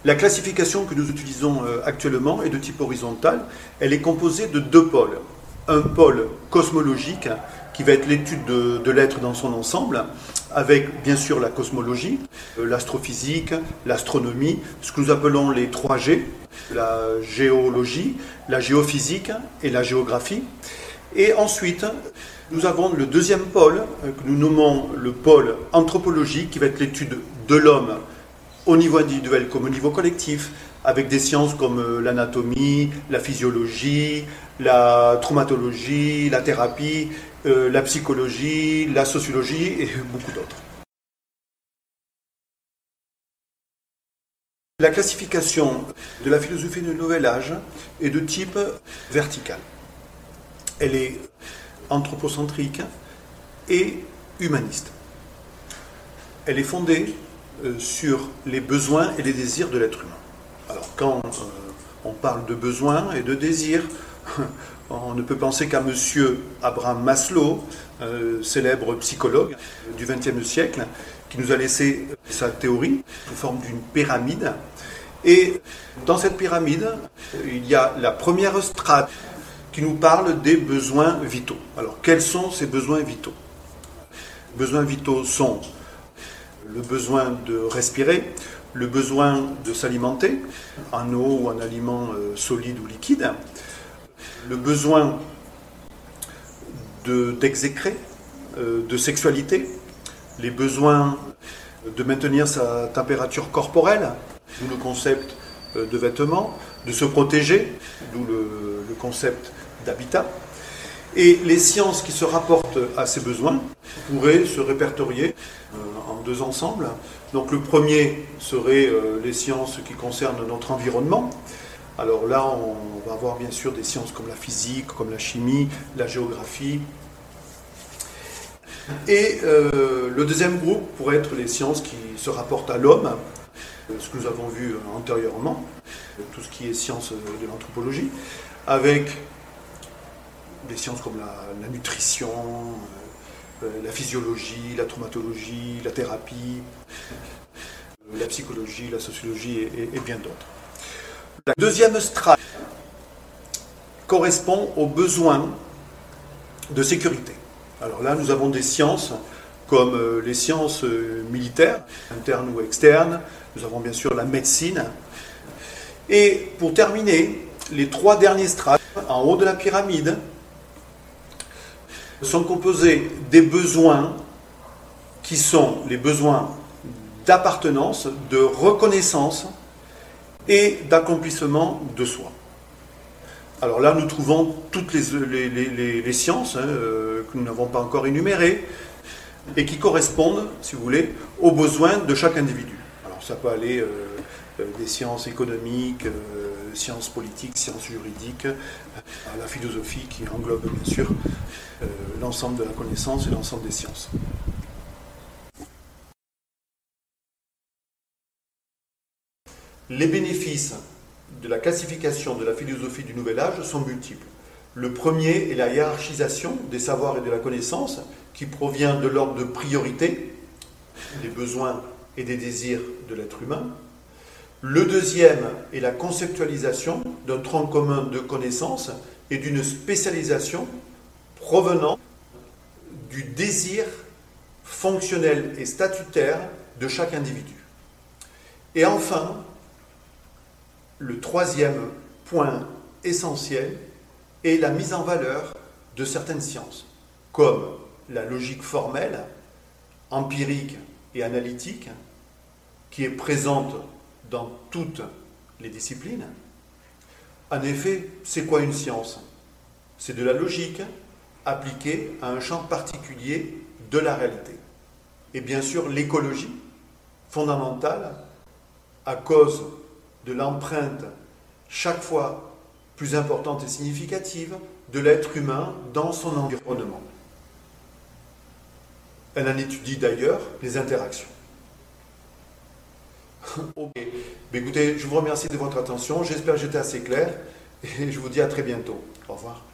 La classification que nous utilisons actuellement est de type horizontal. Elle est composée de deux pôles. Un pôle cosmologique, qui va être l'étude de l'être dans son ensemble, avec bien sûr la cosmologie, l'astrophysique, l'astronomie, ce que nous appelons les 3G, la géologie, la géophysique et la géographie. Et ensuite, nous avons le deuxième pôle, que nous nommons le pôle anthropologique, qui va être l'étude de l'homme au niveau individuel comme au niveau collectif, avec des sciences comme l'anatomie, la physiologie, la traumatologie, la thérapie, la psychologie, la sociologie et beaucoup d'autres. La classification de la philosophie du Nouvel Âge est de type vertical. Elle est anthropocentrique et humaniste. Elle est fondée sur les besoins et les désirs de l'être humain. Alors quand on parle de besoins et de désirs, on ne peut penser qu'à monsieur Abraham Maslow, célèbre psychologue du XXe siècle, qui nous a laissé sa théorie sous forme d'une pyramide. Et dans cette pyramide, il y a la première strate qui nous parle des besoins vitaux. Alors, quels sont ces besoins vitaux? Les besoins vitaux sont le besoin de respirer, le besoin de s'alimenter, en eau ou en aliments solides ou liquides, le besoin d'exécrer, de sexualité, les besoins de maintenir sa température corporelle, d'où le concept de vêtements, de se protéger, d'où le concept d'habitat. Et les sciences qui se rapportent à ces besoins pourraient se répertorier en deux ensembles. Donc le premier serait les sciences qui concernent notre environnement. Alors là, on va avoir bien sûr des sciences comme la physique, comme la chimie, la géographie. Et le deuxième groupe pourrait être les sciences qui se rapportent à l'homme, ce que nous avons vu antérieurement, tout ce qui est sciences de l'anthropologie, avec des sciences comme la nutrition, la physiologie, la traumatologie, la thérapie, la psychologie, la sociologie et bien d'autres. La deuxième strate correspond aux besoins de sécurité. Alors là, nous avons des sciences comme les sciences militaires, internes ou externes. Nous avons bien sûr la médecine. Et pour terminer, les trois derniers strates, en haut de la pyramide, sont composés des besoins qui sont les besoins d'appartenance, de reconnaissance et d'accomplissement de soi. Alors là, nous trouvons toutes les sciences que nous n'avons pas encore énumérées et qui correspondent, si vous voulez, aux besoins de chaque individu. Alors ça peut aller des sciences économiques, sciences politiques, sciences juridiques, à la philosophie qui englobe bien sûr l'ensemble de la connaissance et l'ensemble des sciences. Les bénéfices de la classification de la philosophie du Nouvel Âge sont multiples. Le premier est la hiérarchisation des savoirs et de la connaissance qui provient de l'ordre de priorité, des besoins et des désirs de l'être humain. Le deuxième est la conceptualisation d'un tronc commun de connaissances et d'une spécialisation provenant du désir fonctionnel et statutaire de chaque individu. Et enfin, le troisième point essentiel est la mise en valeur de certaines sciences, comme la logique formelle, empirique et analytique, qui est présente dans toutes les disciplines. En effet, c'est quoi une science? C'est de la logique appliquée à un champ particulier de la réalité. Et bien sûr, l'écologie, fondamentale, à cause de l'empreinte chaque fois plus importante et significative de l'être humain dans son environnement. Elle en étudie d'ailleurs les interactions. Ok. Écoutez, je vous remercie de votre attention, j'espère que j'étais assez clair et je vous dis à très bientôt. Au revoir.